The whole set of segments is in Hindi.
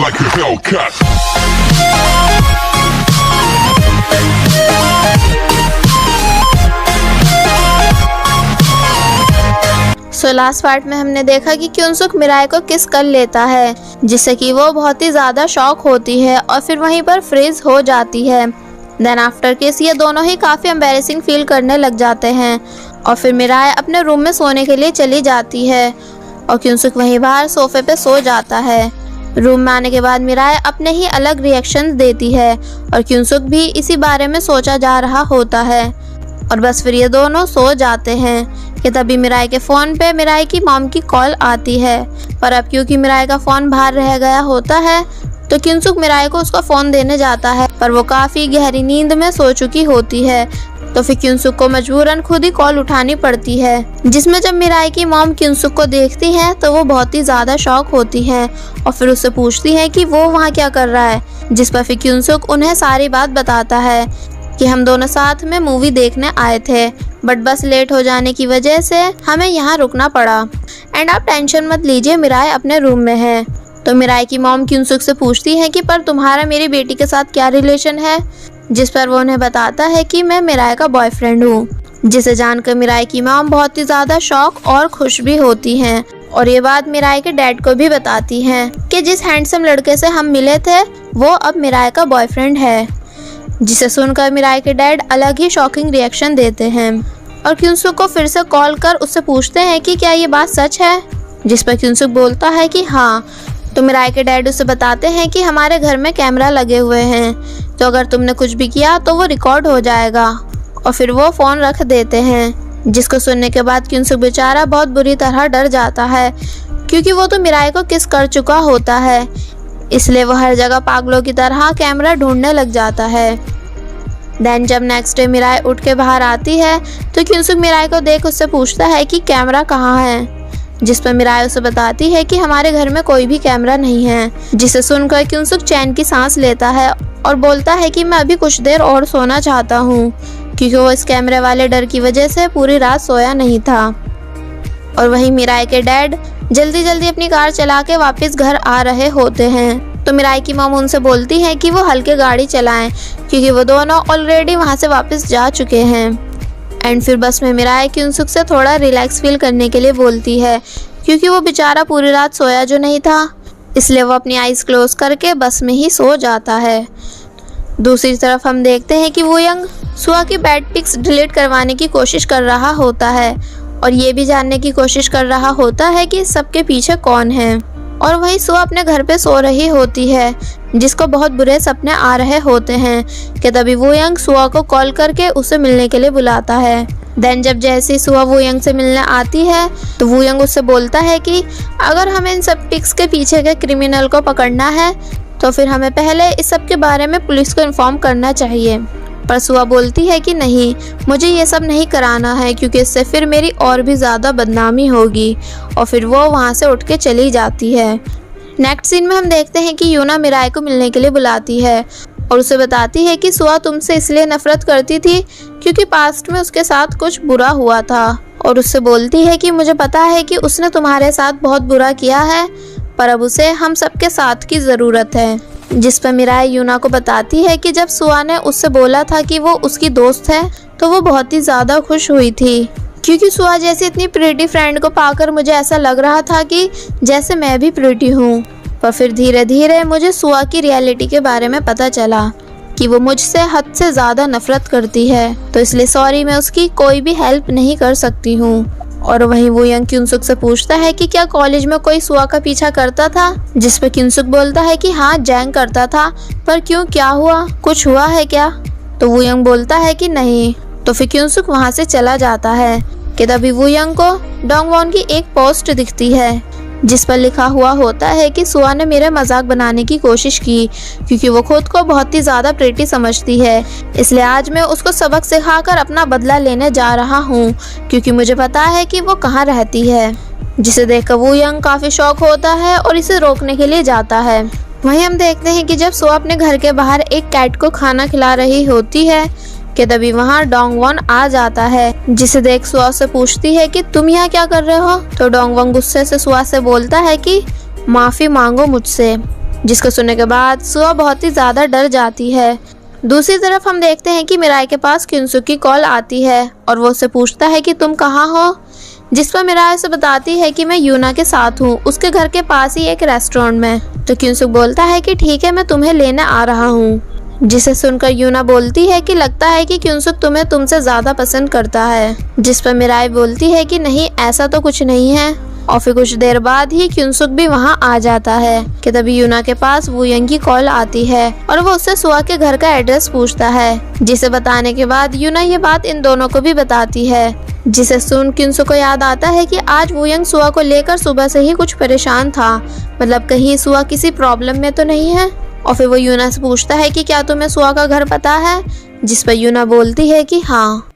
like a Hellcat. Last part में हमने देखा कि क्योंसुक मिराई को किस कर लेता है, जिससे कि वो बहुत ही ज़्यादा शॉक होती है और फिर वहीं पर फ्रीज हो जाती है। देन आफ्टर केस ये दोनों ही काफ़ी एम्बैरेसिंग फील करने लग जाते हैं और फिर मिराई अपने रूम में सोने के लिए चली जाती है और क्योंसुक वहीं बाहर सोफे पे सो जाता है। रूम में आने के बाद मिराई अपने ही अलग रिएक्शंस देती है और क्योंसुक भी इसी बारे में सोचा जा रहा होता है और बस फिर ये दोनों सो जाते हैं कि तभी मिराई के फ़ोन पे मिराई की मॉम की कॉल आती है। पर अब क्योंकि मिराई का फ़ोन बाहर रह गया होता है तो क्योंसुक मिराई को उसका फ़ोन देने जाता है, पर वो काफ़ी गहरी नींद में सो चुकी होती है। तो फिर क्योंसुक को मजबूरन खुद ही कॉल उठानी पड़ती है, जिसमें जब मिराई की मॉम क्योंसुक को देखती है तो वो बहुत ही ज़्यादा शॉक होती है और फिर उससे पूछती है कि वो वहाँ क्या कर रहा है, जिस पर फिर क्योंसुक उन्हें सारी बात बताता है कि हम दोनों साथ में मूवी देखने आए थे, बट बस लेट हो जाने की वजह से हमें यहाँ रुकना पड़ा एंड आप टेंशन मत लीजिए, मिराई अपने रूम में है। तो मिराई की मॉम क्योंसुक से पूछती है कि पर तुम्हारा मेरी बेटी के साथ क्या रिलेशन है, जिस पर वो उन्हें बताता है कि मैं मिराई का बॉयफ्रेंड हूँ, जिसे जानकर मिराई की मॉम बहुत ही ज़्यादा शॉक और खुश भी होती हैं और ये बात मिराई के डैड को भी बताती हैं कि जिस हैंडसम लड़के से हम मिले थे वो अब मिराई का बॉयफ्रेंड है, जिसे सुनकर मिराई के डैड अलग ही शॉकिंग रिएक्शन देते हैं और क्योंसुक को फिर से कॉल कर उससे पूछते हैं कि क्या ये बात सच है, जिस पर क्योंसुक बोलता है कि हाँ। तो मिराई के डैड उसे बताते हैं कि हमारे घर में कैमरा लगे हुए हैं, तो अगर तुमने कुछ भी किया तो वो रिकॉर्ड हो जाएगा और फिर वो फ़ोन रख देते हैं, जिसको सुनने के बाद क्योंसुक बेचारा बहुत बुरी तरह डर जाता है क्योंकि वो तो मिराई को किस कर चुका होता है, इसलिए वो हर जगह पागलों की तरह कैमरा ढूंढने लग जाता है। देन जब नेक्स्ट डे मिराई उठ के बाहर आती है तो क्योंसुक मिराई को देख उससे पूछता है कि कैमरा कहाँ है, जिस पर मिराई उसे बताती है कि हमारे घर में कोई भी कैमरा नहीं है, जिसे सुनकर क्योंसुक चैन की सांस लेता है और बोलता है कि मैं अभी कुछ देर और सोना चाहता हूँ, क्योंकि वो इस कैमरे वाले डर की वजह से पूरी रात सोया नहीं था। और वहीं मिराई के डैड जल्दी जल्दी अपनी कार चला के वापस घर आ रहे होते हैं, तो मिराई की मॉम उनसे बोलती है कि वो हल्के गाड़ी चलाएं क्योंकि वो दोनों ऑलरेडी वहाँ से वापस जा चुके हैं। एंड फिर बस में मिराई क्योंसुक से थोड़ा रिलैक्स फील करने के लिए बोलती है क्योंकि वो बेचारा पूरी रात सोया जो नहीं था, इसलिए वो अपनी आइज क्लोज करके बस में ही सो जाता है। दूसरी तरफ हम देखते हैं कि वो यंग सुआ की बैड पिक्स डिलीट करवाने की कोशिश कर रहा होता है और ये भी जानने की कोशिश कर रहा होता है कि सबके पीछे कौन है। और वहीं सुआ अपने घर पे सो रही होती है, जिसको बहुत बुरे सपने आ रहे होते हैं कि तभी वो यंग सुआ को कॉल करके उसे मिलने के लिए बुलाता है। देन जब जैसे सुआ वो यंग से मिलने आती है तो वो यंग उससे बोलता है कि अगर हमें इन सब पिक्स के पीछे के क्रिमिनल को पकड़ना है तो फिर हमें पहले इस सब के बारे में पुलिस को इन्फॉर्म करना चाहिए। पर सुआ बोलती है कि नहीं, मुझे ये सब नहीं कराना है क्योंकि इससे फिर मेरी और भी ज़्यादा बदनामी होगी, और फिर वो वहाँ से उठ के चली जाती है। नेक्स्ट सीन में हम देखते हैं कि यूना मिराई को मिलने के लिए बुलाती है और उसे बताती है कि सुआ तुमसे इसलिए नफरत करती थी क्योंकि पास्ट में उसके साथ कुछ बुरा हुआ था, और उससे बोलती है कि मुझे पता है कि उसने तुम्हारे साथ बहुत बुरा किया है, पर अब उसे हम सबके साथ की ज़रूरत है। जिस पर मिराई यूना को बताती है कि जब सुआ ने उससे बोला था कि वो उसकी दोस्त है तो वो बहुत ही ज़्यादा खुश हुई थी क्योंकि सुआ जैसी इतनी प्रीटी फ्रेंड को पाकर मुझे ऐसा लग रहा था कि जैसे मैं भी प्रीटी हूँ। पर फिर धीरे धीरे मुझे सुआ की रियलिटी के बारे में पता चला कि वो मुझसे हद से ज़्यादा नफरत करती है, तो इसलिए सॉरी, मैं उसकी कोई भी हेल्प नहीं कर सकती हूँ। और वहीं वो यंग क्योंसुक से पूछता है कि क्या कॉलेज में कोई सुआ का पीछा करता था, जिस पर क्योंसुक बोलता है कि हाँ, जैंग करता था, पर क्यों, क्या हुआ, कुछ हुआ है क्या? तो वो यंग बोलता है कि नहीं। तो फिर क्योंसुक वहाँ से चला जाता है कि तभी वो यंग को डोंगवॉन की एक पोस्ट दिखती है जिस पर लिखा हुआ होता है कि सुआ ने मेरा मजाक बनाने की कोशिश की क्योंकि वो खुद को बहुत ही ज़्यादा प्रीटी समझती है, इसलिए आज मैं उसको सबक सिखाकर अपना बदला लेने जा रहा हूँ क्योंकि मुझे पता है कि वो कहाँ रहती है। जिसे देखकर वो यंग काफ़ी शौक होता है और इसे रोकने के लिए जाता है। वहीं हम देखते हैं कि जब सुआ अपने घर के बाहर एक कैट को खाना खिला रही होती है कि तभी वहाँ डोंगवॉन आ जाता है, जिसे देख सुआ से पूछती है कि तुम यहाँ क्या कर रहे हो। तो डोंगवॉन गुस्से से सुआ से बोलता है कि माफ़ी मांगो मुझसे। जिसको सुनने के बाद सुआ बहुत ही ज़्यादा डर जाती है। दूसरी तरफ हम देखते हैं कि मिराई के पास क्युनसुक की कॉल आती है और वो उससे पूछता है कि तुम कहाँ हो, जिस पर मिराई उसे बताती है कि मैं यूना के साथ हूँ, उसके घर के पास ही एक रेस्टोरेंट में। तो क्युनसुक बोलता है कि ठीक है, मैं तुम्हें लेने आ रहा हूँ। जिसे सुनकर यूना बोलती है कि लगता है कि क्युनसुक तुम्हें तुमसे ज़्यादा पसंद करता है, जिस पर मिराई बोलती है कि नहीं, ऐसा तो कुछ नहीं है। और फिर कुछ देर बाद ही क्युनसुक भी वहाँ आ जाता है कि तभी यूना के पास वूयंग की कॉल आती है और वो उससे सुआ के घर का एड्रेस पूछता है, जिसे बताने के बाद यूना ये बात इन दोनों को भी बताती है। जिसे सुन क्युनसुक को याद आता है कि आज वूयंग सुआ को लेकर सुबह से ही कुछ परेशान था, मतलब कहीं सुआ किसी प्रॉब्लम में तो नहीं है। और फिर वो यूना से पूछता है कि क्या तुम्हें सुआ का घर पता है, जिस पर यूना बोलती है कि हाँ।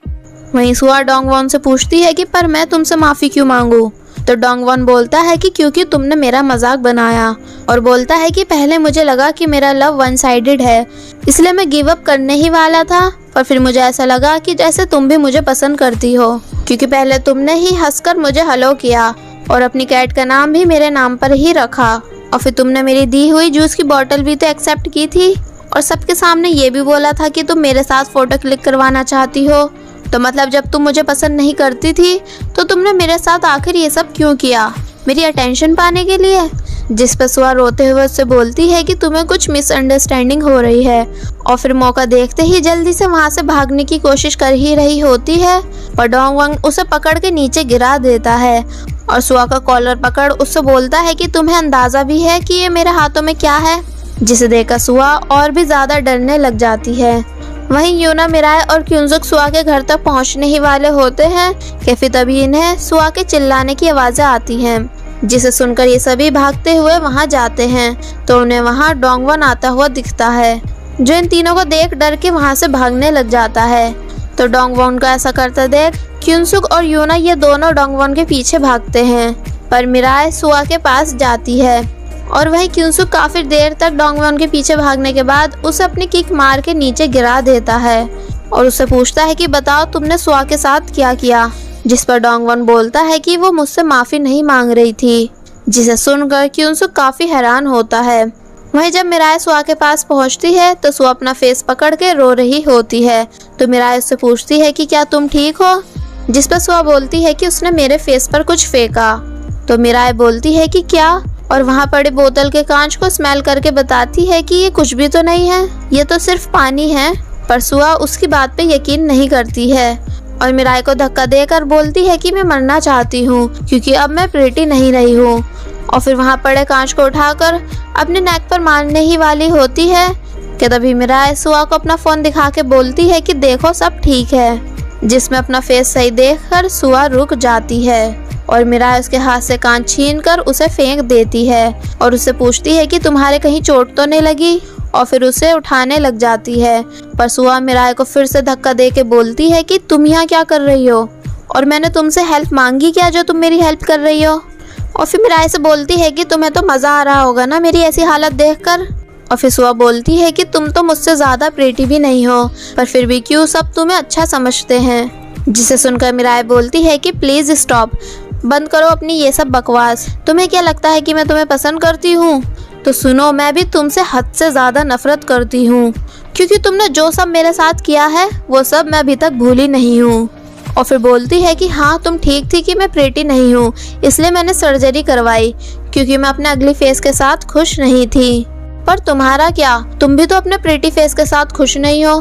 वहीं सुआ डोंगवॉन से पूछती है कि पर मैं तुमसे माफ़ी क्यों मांगू। तो डोंगवॉन बोलता है कि क्योंकि तुमने मेरा मजाक बनाया, और बोलता है कि पहले मुझे लगा कि मेरा लव वन साइडेड है, इसलिए मैं गिव अप करने ही वाला था, पर फिर मुझे ऐसा लगा कि जैसे तुम भी मुझे पसंद करती हो, क्योंकि पहले तुमने ही हंसकर मुझे हेलो किया और अपनी कैट का नाम भी मेरे नाम पर ही रखा, और फिर तुमने मेरी दी हुई जूस की बोतल भी तो एक्सेप्ट की थी, और सबके सामने ये भी बोला था कि तुम मेरे साथ फोटो क्लिक करवाना चाहती हो। तो मतलब जब तुम मुझे पसंद नहीं करती थी तो तुमने मेरे साथ आखिर ये सब क्यों किया, मेरी अटेंशन पाने के लिए। जिस पर सुआ रोते हुए उससे बोलती है कि तुम्हें कुछ मिसअंडरस्टैंडिंग हो रही है, और फिर मौका देखते ही जल्दी से वहाँ से भागने की कोशिश कर ही रही होती है, पर डोंगवॉन उसे पकड़ के नीचे गिरा देता है और सुआ का कॉलर पकड़ उससे बोलता है कि तुम्हें अंदाजा भी है कि ये मेरे हाथों में क्या है, जिसे देखकर सुआ और भी ज़्यादा डरने लग जाती है। वहीं यूना, मिराई और क्युनसुक सुआ के घर तक पहुंचने ही वाले होते हैं कि फिर तभी इन्हें सुआ के चिल्लाने की आवाज़ें आती हैं, जिसे सुनकर ये सभी भागते हुए वहां जाते हैं। तो उन्हें वहां डोंगवॉन आता हुआ दिखता है, जो इन तीनों को देख डर के वहां से भागने लग जाता है। तो डोंगवॉन को ऐसा करते देख क्युनसुक और यूना ये दोनों डोंगवॉन के पीछे भागते हैं, पर मिराई सुआ के पास जाती है और वही क्युनसुक काफी देर तक डोंगवॉन के पीछे भागने के बाद उसे अपनी किक मार के नीचे गिरा देता है और उससे पूछता है कि बताओ तुमने सुआ के साथ क्या किया, जिस पर डोंगवॉन बोलता है कि वो मुझसे माफी नहीं मांग रही थी, जिसे सुनकर क्युनसुक काफी हैरान होता है। वहीं जब मिराई सुआ के पास पहुंचती है तो सुआ अपना फेस पकड़ के रो रही होती है। तो मिराई उससे पूछती है कि क्या तुम ठीक हो, जिस पर सुआ बोलती है कि उसने मेरे फेस पर कुछ फेंका। तो मिराई बोलती है कि क्या, और वहाँ पड़े बोतल के कांच को स्मेल करके बताती है कि ये कुछ भी तो नहीं है, ये तो सिर्फ पानी है। पर सुआ उसकी बात पे यकीन नहीं करती है और मिराई को धक्का देकर बोलती है कि मैं मरना चाहती हूँ क्योंकि अब मैं प्रीटी नहीं रही हूँ। और फिर वहाँ पड़े कांच को उठाकर अपने नेक पर मारने ही वाली होती है कि तभी मिराई सुआ को अपना फोन दिखा के बोलती है कि देखो सब ठीक है, जिसमें अपना फेस सही देखकर सुआ रुक जाती है और मिराई उसके हाथ से कांच छीनकर उसे फेंक देती है और उससे पूछती है कि तुम्हारे कहीं चोट तो नहीं लगी, और फिर उसे उठाने लग जाती है। पर सुआ मिराई को फिर से धक्का दे के बोलती है कि तुम यहाँ क्या कर रही हो और मैंने तुमसे हेल्प मांगी क्या जो तुम मेरी हेल्प कर रही हो। और फिर मिराई से बोलती है कि तुम्हें तो मज़ा आ रहा होगा ना मेरी ऐसी हालत देखकर। और फिर सुआ बोलती है कि तुम तो मुझसे ज़्यादा प्रीटी भी नहीं हो, पर फिर भी क्यों सब तुम्हें अच्छा समझते हैं। जिसे सुनकर मिराई बोलती है कि प्लीज़ स्टॉप, बंद करो अपनी ये सब बकवास। तुम्हें क्या लगता है कि मैं तुम्हें पसंद करती हूँ? तो सुनो, मैं भी तुमसे हद से ज़्यादा नफरत करती हूँ, क्योंकि तुमने जो सब मेरे साथ किया है वो सब मैं अभी तक भूली नहीं हूँ। और फिर बोलती है कि हाँ तुम ठीक थी कि मैं प्रीटी नहीं हूँ, इसलिए मैंने सर्जरी करवाई क्योंकि मैं अपने अगली फेस के साथ खुश नहीं थी। पर तुम्हारा क्या, तुम भी तो अपने प्रीटी फेस के साथ खुश नहीं हो।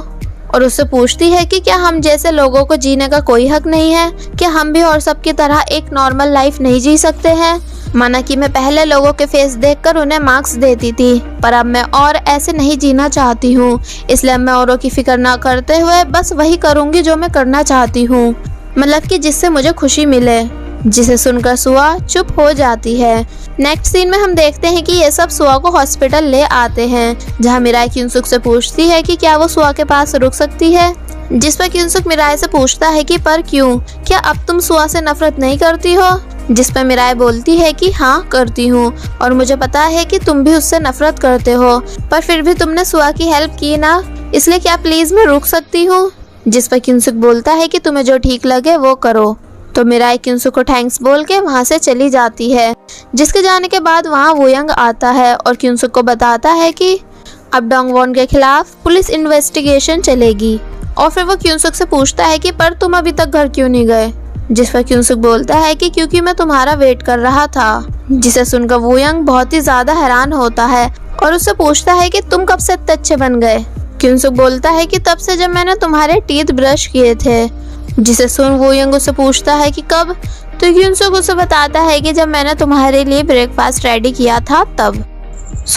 और उससे पूछती है कि क्या हम जैसे लोगों को जीने का कोई हक नहीं है, क्या हम भी और सबकी तरह एक नॉर्मल लाइफ नहीं जी सकते हैं। माना कि मैं पहले लोगों के फेस देखकर उन्हें मार्क्स देती थी, पर अब मैं और ऐसे नहीं जीना चाहती हूँ, इसलिए मैं औरों की फिक्र ना करते हुए बस वही करूँगी जो मैं करना चाहती हूँ, मतलब कि जिससे मुझे खुशी मिले। जिसे सुनकर सुआ चुप हो जाती है। नेक्स्ट सीन में हम देखते हैं कि ये सब सुआ को हॉस्पिटल ले आते हैं, जहाँ मिराई क्युनसुक से पूछती है कि क्या वो सुआ के पास रुक सकती है, जिस पर क्युनसुक मिराई से पूछता है कि पर क्यों, क्या अब तुम सुआ से नफरत नहीं करती हो। जिस पर मिराई बोलती है कि हाँ करती हूँ, और मुझे पता है कि तुम भी उससे नफरत करते हो, पर फिर भी तुमने सुआ की हेल्प की ना, इसलिए क्या प्लीज मैं रुक सकती हूँ। जिस पर क्युनसुक बोलता है कि तुम्हें जो ठीक लगे वो करो। तो मिराई क्युनसुक को थैंक्स बोल के वहाँ से चली जाती है। जिसके जाने के बाद वहाँ वोयंग आता है और क्युनसुक को बताता है कि अब डोंगवॉन के खिलाफ पुलिस इन्वेस्टिगेशन चलेगी। और फिर वो क्युनसुक से पूछता है कि पर तुम अभी तक घर क्यों नहीं गए, जिस पर क्युनसुक बोलता है कि क्योंकि मैं तुम्हारा वेट कर रहा था। जिसे सुनकर वोयंग बहुत ही ज्यादा हैरान होता है और उससे पूछता है कि तुम कब से इतने अच्छे बन गए। क्युनसुक बोलता है कि तब से जब मैंने तुम्हारे टीथ ब्रश किए थे। जिसे सुन वोयंग उससे पूछता है कि कब, तो क्युनसुक उसे बताता है कि जब मैंने तुम्हारे लिए ब्रेकफास्ट रेडी किया था तब।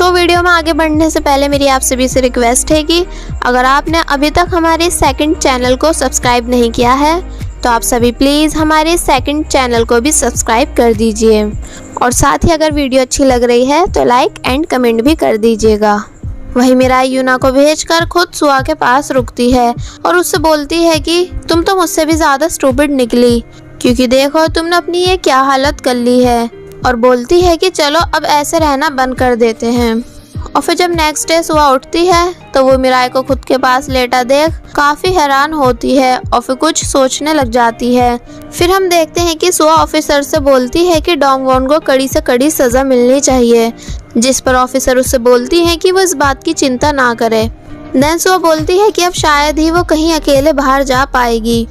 वीडियो में आगे बढ़ने से पहले मेरी आप सभी से रिक्वेस्ट है कि अगर आपने अभी तक हमारे सेकंड चैनल को सब्सक्राइब नहीं किया है तो आप सभी प्लीज़ हमारे सेकंड चैनल को भी सब्सक्राइब कर दीजिए और साथ ही अगर वीडियो अच्छी लग रही है तो लाइक एंड कमेंट भी कर दीजिएगा। वहीं मिराई यूना को भेजकर खुद सुआ के पास रुकती है और उससे बोलती है कि तुम तो मुझसे भी ज़्यादा स्टूपिड निकली, क्योंकि देखो तुमने अपनी ये क्या हालत कर ली है। और बोलती है कि चलो अब ऐसे रहना बंद कर देते हैं। और फिर जब नेक्स्ट डे सुआ उठती है तो वो मिराई को खुद के पास लेटा देख काफ़ी हैरान होती है और फिर कुछ सोचने लग जाती है। फिर हम देखते हैं कि सुआ ऑफिसर से बोलती है कि डोंगवॉन को कड़ी से कड़ी सज़ा मिलनी चाहिए, जिस पर ऑफिसर उससे बोलती है कि वो इस बात की चिंता ना करे। देन सुआ बोलती है कि अब शायद ही वो कहीं अकेले बाहर जा पाएगी।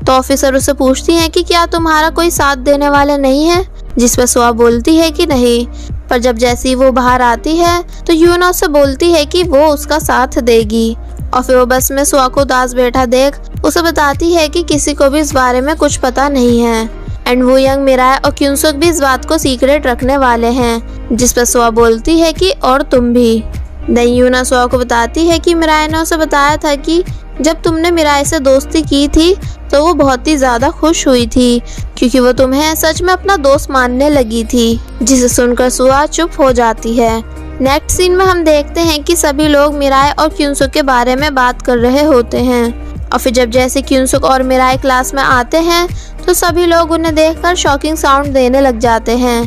तो ऑफिसर उससे पूछती है कि क्या तुम्हारा कोई साथ देने वाले नहीं है, जिस पर सुआ बोलती है कि नहीं। पर जब जैसी वो बाहर आती है तो यूना उससे बोलती है कि वो उसका साथ देगी। और फिर वो बस में सुआ को उदास बैठा देख उसे बताती है कि किसी को भी इस बारे में कुछ पता नहीं है एंड वोयंग, मिराई और क्युनसुक भी इस बात को सीक्रेट रखने वाले हैं, जिस पर सुआ बोलती है कि और तुम भी। देन यूना सुआ को बताती है कि मिराई ने उसे बताया था कि जब तुमने मिराई से दोस्ती की थी तो वो बहुत ही ज़्यादा खुश हुई थी, क्योंकि वो तुम्हें सच में अपना दोस्त मानने लगी थी। जिसे सुनकर सुआ चुप हो जाती है। नेक्स्ट सीन में हम देखते हैं कि सभी लोग मिराई और क्युनसुक के बारे में बात कर रहे होते हैं। और फिर जब जैसे क्युनसुक और मिराई क्लास में आते हैं तो सभी लोग उन्हें देखकर शॉकिंग साउंड देने लग जाते हैं।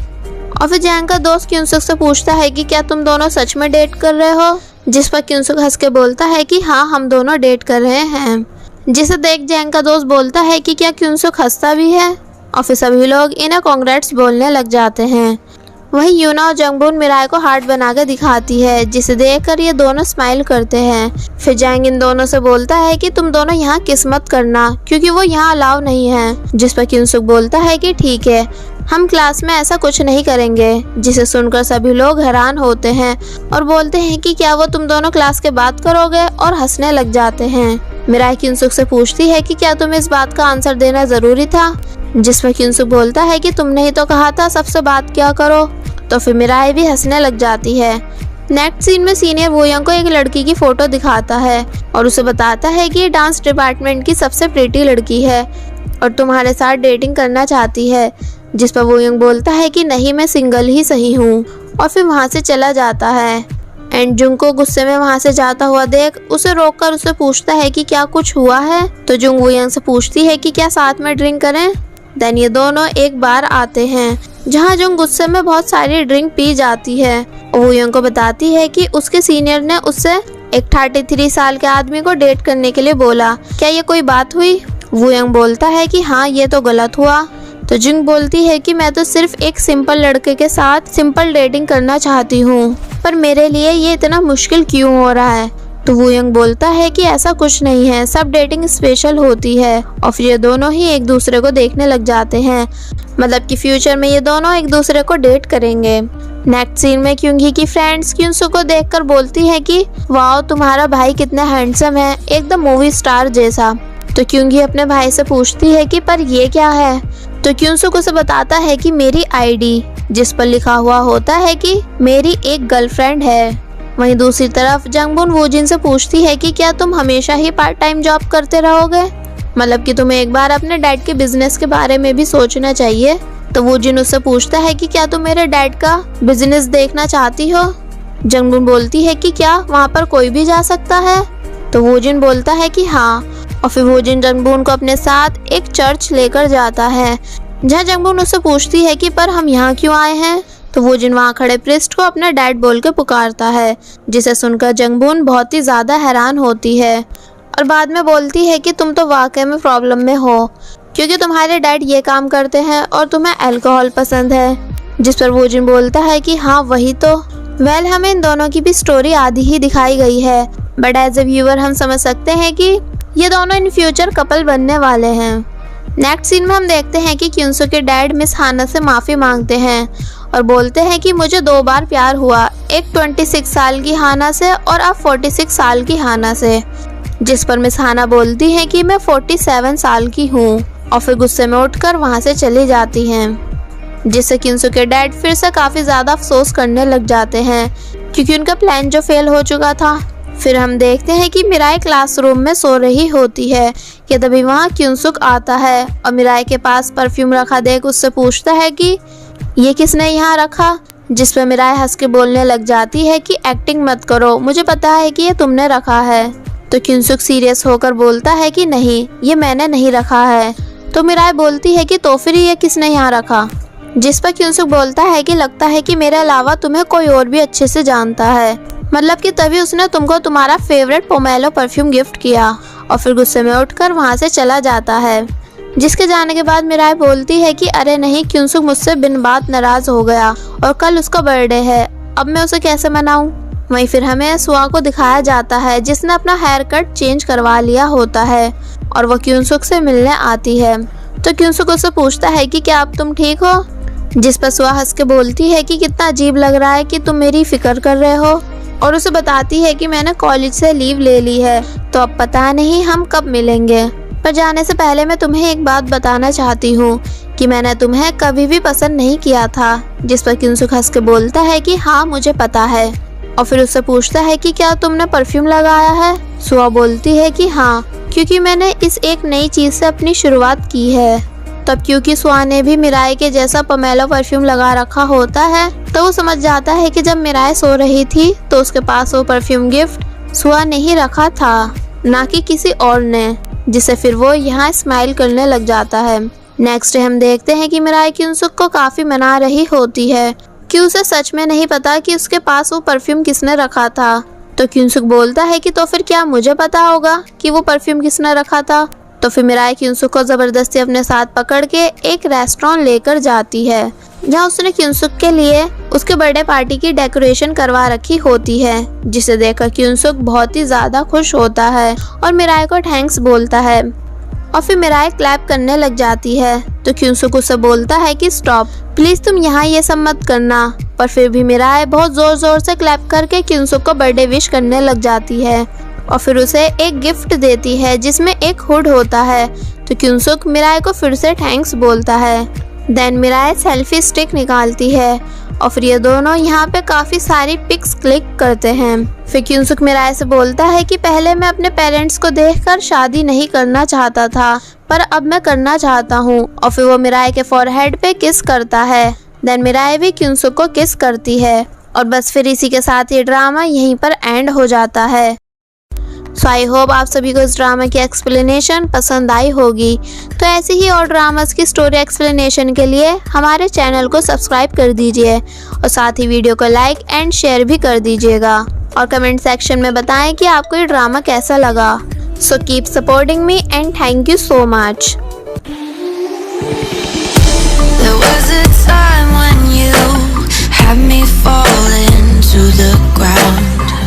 और फिर जैंग का दोस्त क्युनसुक से पूछता है कि क्या तुम दोनों सच में डेट कर रहे हो, जिस पर क्युनसुक हंस के बोलता है कि हाँ, हम दोनों डेट कर रहे हैं। जिसे देख जैंग का दोस्त बोलता है कि क्या क्युनसुक हंसता भी है। और फिर सभी लोग इन्हें कांग्रेट्स बोलने लग जाते हैं। वहीं यूना और जंगबुन मिराई को हार्ट बनाकर दिखाती है, जिसे देखकर ये दोनों स्माइल करते हैं। फिर जैंग इन दोनों से बोलता है कि तुम दोनों यहाँ किस मत करना, क्योंकि वो यहाँ अलाउ नहीं है। जिस पर क्युनसुक बोलता है कि ठीक है, हम क्लास में ऐसा कुछ नहीं करेंगे। जिसे सुनकर सभी लोग हैरान होते हैं और बोलते हैं कि क्या वो तुम दोनों क्लास के बात करोगे, और हंसने लग जाते हैं। मिराई क्युनसुक से पूछती है कि क्या तुम्हें इस बात का आंसर देना जरूरी था, जिसमें क्युनसुक बोलता है कि तुमने ही तो कहा था सबसे बात क्या करो। तो फिर मिराई भी हंसने लग जाती है। नेक्स्ट सीन में सीनियर वोयंग को एक लड़की की फोटो दिखाता है और उसे बताता है कि ये डांस डिपार्टमेंट की सबसे प्रिटी लड़की है और तुम्हारे साथ डेटिंग करना चाहती है। जिस पर वोयंग बोलता है कि नहीं, मैं सिंगल ही सही हूँ, और फिर वहाँ से चला जाता है। एंड जुंग को गुस्से में वहाँ से जाता हुआ देख उसे रोककर उससे पूछता है कि क्या कुछ हुआ है। तो जुंग वोयंग से पूछती है कि क्या साथ में ड्रिंक करें। देन ये दोनों एक बार आते हैं जहाँ जुंग गुस्से में बहुत सारी ड्रिंक पी जाती है। वोयंग को बताती है कि उसके सीनियर ने उससे एक 33 साल के आदमी को डेट करने के लिए बोला, क्या ये कोई बात हुई। वोयंग बोलता है कि हाँ, ये तो गलत हुआ। तो जुंग बोलती है कि मैं तो सिर्फ एक सिंपल लड़के के साथ सिंपल डेटिंग करना चाहती हूँ, पर मेरे लिए ये इतना मुश्किल क्यों हो रहा है। तो वोयंग बोलता है कि ऐसा कुछ नहीं है, सब डेटिंग स्पेशल होती है। और फिर ये दोनों ही एक दूसरे को देखने लग जाते हैं, मतलब कि फ्यूचर में ये दोनों एक दूसरे को डेट करेंगे। नेक्स्ट सीन में क्योंगी की फ्रेंड्स क्युनसुक को देखकर बोलती है कि वाओ, तुम्हारा भाई कितना हैंडसम है, एकदम मूवी स्टार जैसा। तो क्योंगी अपने भाई से पूछती है कि पर ये क्या है। तो क्युनसुक उसे बताता है कि मेरी आईडी, जिस पर लिखा हुआ होता है कि मेरी एक गर्लफ्रेंड है। वहीं दूसरी तरफ जंगबुन वोजिन से पूछती है कि क्या तुम हमेशा ही पार्ट टाइम जॉब करते रहोगे, मतलब कि तुम्हें एक बार अपने डैड के बिजनेस के बारे में भी सोचना चाहिए। तो वोजिन उससे पूछता है कि क्या तुम मेरे डैड का बिजनेस देखना चाहती हो। जंगबुन बोलती है कि क्या वहाँ पर कोई भी जा सकता है। तो वोजिन बोलता है कि हाँ। और फिर वोजिन जंगबुन को अपने साथ एक चर्च लेकर जाता है, जहाँ जंगबुन उससे पूछती है कि पर हम यहाँ क्यों आए हैं। तो वोजिन वहाँ खड़े प्रिस्ट को अपना डैड बोल के पुकारता है, जिसे सुनकर जंगबुन बहुत ही ज़्यादा हैरान होती है और बाद में बोलती है कि तुम तो वाकई में प्रॉब्लम में हो। क्योंकि तुम्हारे डैड ये काम करते हैं और तुम्हें अल्कोहल पसंद है। जिस पर वोजिन बोलता है कि हाँ वही तो। वेल हमें इन दोनों की भी स्टोरी आधी ही दिखाई गई है, बट एज ए व्यूअर हम समझ सकते हैं कि ये दोनों इन फ्यूचर कपल बनने वाले हैं। नेक्स्ट सीन में हम देखते हैं कि क्यूंसो के डैड मिस हाना से माफ़ी मांगते हैं और बोलते हैं कि मुझे 2 बार प्यार हुआ, एक 26 साल की हाना से और अब 46 साल की हाना से। जिस पर मिस हाना बोलती हैं कि मैं 47 साल की हूँ और फिर गुस्से में उठकर वहाँ से चली जाती हैं। जिससे क्यूंसो के डैड फिर से काफ़ी ज़्यादा अफसोस करने लग जाते हैं क्योंकि उनका प्लान जो फेल हो चुका था। फिर हम देखते हैं कि मिराई क्लासरूम में सो रही होती है कि तभी वहाँ क्यूंसुक आता है और मिराई के पास परफ्यूम रखा देख उससे पूछता है कि ये किसने यहाँ रखा। जिस पर मिराई हंस के बोलने लग जाती है कि एक्टिंग मत करो, मुझे पता है कि ये तुमने रखा है। तो क्यूंसुक सीरियस होकर बोलता है कि नहीं, ये मैंने नहीं रखा है। तो मिराई बोलती है कि तो फिर ये किसने यहाँ रखा। जिस पर क्यूंसुक बोलता है कि लगता है कि मेरे अलावा तुम्हें कोई और भी अच्छे से जानता है, मतलब कि तभी उसने तुमको तुम्हारा फेवरेट पोमेलो परफ्यूम गिफ्ट किया। और फिर गुस्से में उठकर वहाँ से चला जाता है। जिसके जाने के बाद मिराई बोलती है कि अरे नहीं, क्यूंसुक मुझसे बिन बात नाराज हो गया और कल उसका बर्थडे है, अब मैं उसे कैसे मनाऊं। वहीं फिर हमें सुआ को दिखाया जाता है जिसने अपना हेयर कट चेंज करवा लिया होता है और वो क्यूंसुक से मिलने आती है। तो क्यूंसुक उससे पूछता है कि क्या अब तुम ठीक हो। जिस पर सुआ हंस के बोलती है कि कितना अजीब लग रहा है कि तुम मेरी फिक्र कर रहे हो, और उसे बताती है कि मैंने कॉलेज से लीव ले ली है, तो अब पता नहीं हम कब मिलेंगे। पर जाने से पहले मैं तुम्हें एक बात बताना चाहती हूँ कि मैंने तुम्हें कभी भी पसंद नहीं किया था। जिस पर क्यूंसुक हंस के बोलता है कि हाँ मुझे पता है, और फिर उससे पूछता है कि क्या तुमने परफ्यूम लगाया है। सुआ बोलती है कि हाँ, क्योंकि मैंने इस एक नई चीज़ से अपनी शुरुआत की है। तब क्योंकि सुआ ने भी मिराई के जैसा पोमेलो परफ्यूम लगा रखा होता है, तो वो समझ जाता है कि जब मिराई सो रही थी तो उसके पास वो परफ्यूम गिफ्ट सुआ ने ही रखा था, ना कि किसी और ने। जिससे फिर वो यहाँ स्माइल करने लग जाता है। नेक्स्ट हम देखते हैं कि मिराई क्यूंसुक को काफ़ी मना रही होती है कि उसे सच में नहीं पता कि उसके पास वो परफ्यूम किसने रखा था। तो क्यूंसुक बोलता है कि तो फिर क्या मुझे पता होगा कि वो परफ्यूम किसने रखा था। तो फिर मिराई क्यूंसुक को ज़बरदस्ती अपने साथ पकड़ के एक रेस्टोरेंट लेकर जाती है जहाँ उसने क्यूंसुक के लिए उसके बर्थडे पार्टी की डेकोरेशन करवा रखी होती है। जिसे देखकर क्यूंसुक बहुत ही ज़्यादा खुश होता है और मिराई को थैंक्स बोलता है और फिर मिराई क्लैप करने लग जाती है। तो क्यूंसुक उससे बोलता है कि स्टॉप प्लीज़, तुम यहाँ ये सब मत करना। पर फिर भी मिराई बहुत ज़ोर ज़ोर से क्लैप करके क्यूंसुक को बर्थडे विश करने लग जाती है और फिर उसे एक गिफ्ट देती है जिसमें एक हुड होता है। तो क्यूंसुक मिराई को फिर से थैंक्स बोलता है। देन मिराई सेल्फी स्टिक निकालती है और फिर ये दोनों यहाँ पे काफ़ी सारी पिक्स क्लिक करते हैं। फिर क्यूंसुक मिराई से बोलता है कि पहले मैं अपने पेरेंट्स को देखकर शादी नहीं करना चाहता था, पर अब मैं करना चाहता हूँ। और फिर वो मिराई के फॉरहेड पे किस करता है। देन मिराई भी क्यूंसुक को किस करती है और बस फिर इसी के साथ ये ड्रामा यहीं पर एंड हो जाता है। सो आई होप आप सभी को इस ड्रामा की एक्सप्लेनेशन पसंद आई होगी। तो ऐसी ही और ड्रामास की स्टोरी एक्सप्लेनेशन के लिए हमारे चैनल को सब्सक्राइब कर दीजिए और साथ ही वीडियो को लाइक एंड शेयर भी कर दीजिएगा और कमेंट सेक्शन में बताएं कि आपको ये ड्रामा कैसा लगा। So keep supporting me and thank you so much. There was a time when you had me falling to the ground.